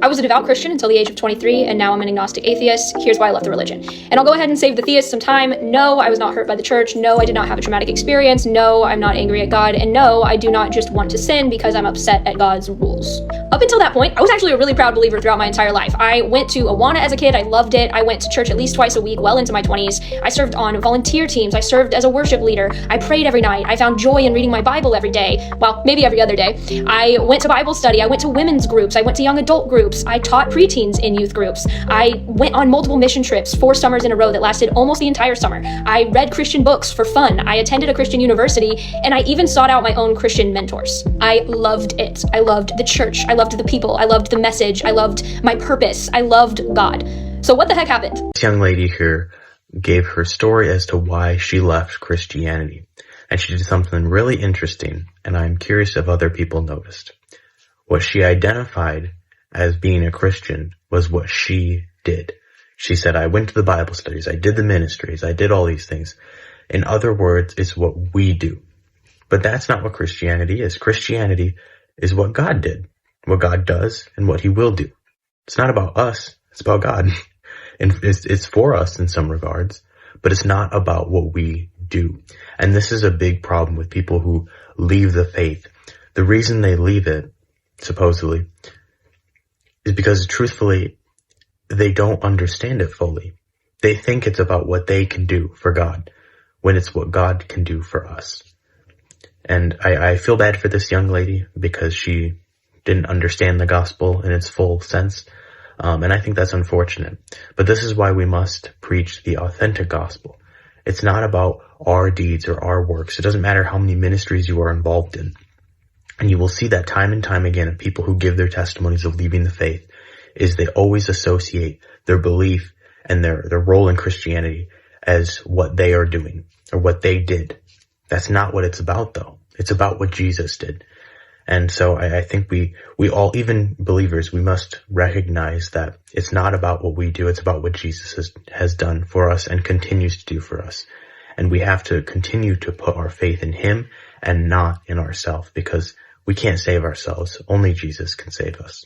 I was a devout Christian until the age of 23, and now I'm an agnostic atheist. Here's why I left the religion. And I'll go ahead and save the theists some time. No, I was not hurt by the church. No, I did not have a traumatic experience. No, I'm not angry at God. And no, I do not just want to sin because I'm upset at God's rules. Up until that point, I was actually a really proud believer throughout my entire life. I went to Awana as a kid. I loved it. I went to church at least twice a week, well into my 20s. I served on volunteer teams. I served as a worship leader. I prayed every night. I found joy in reading my Bible every day. Well, maybe every other day. I went to Bible study. I went to women's groups. I went to young adult groups. I taught preteens in youth groups. I went on multiple mission trips, 4 summers in a row that lasted almost the entire summer. I read Christian books for fun. I attended a Christian university, and I even sought out my own Christian mentors. I loved it. I loved the church. I loved the people. I loved the message. I loved my purpose. I loved God. So what the heck happened? This young lady here gave her story as to why she left Christianity. And she did something really interesting, and I'm curious if other people noticed. What she identified as being a Christian was what she did. She said, I went to the Bible studies, I did the ministries, I did all these things. In other words, it's what we do. But that's not what Christianity is. Christianity is what God did, what God does, and what he will do. It's not about us, it's about God. And it's for us in some regards, but it's not about what we do. And this is a big problem with people who leave the faith. The reason they leave it, supposedly, is because truthfully, they don't understand it fully. They think it's about what they can do for God, when it's what God can do for us. And I feel bad for this young lady because she didn't understand the gospel in its full sense. And I think that's unfortunate. But this is why we must preach the authentic gospel. It's not about our deeds or our works. It doesn't matter how many ministries you are involved in. And you will see that time and time again of people who give their testimonies of leaving the faith is they always associate their belief and their role in Christianity as what they are doing or what they did. That's not what it's about, though. It's about what Jesus did. And so I think we all, even believers, we must recognize that it's not about what we do. It's about what Jesus has done for us and continues to do for us. And we have to continue to put our faith in him and not in ourselves, because we can't save ourselves. Only Jesus can save us.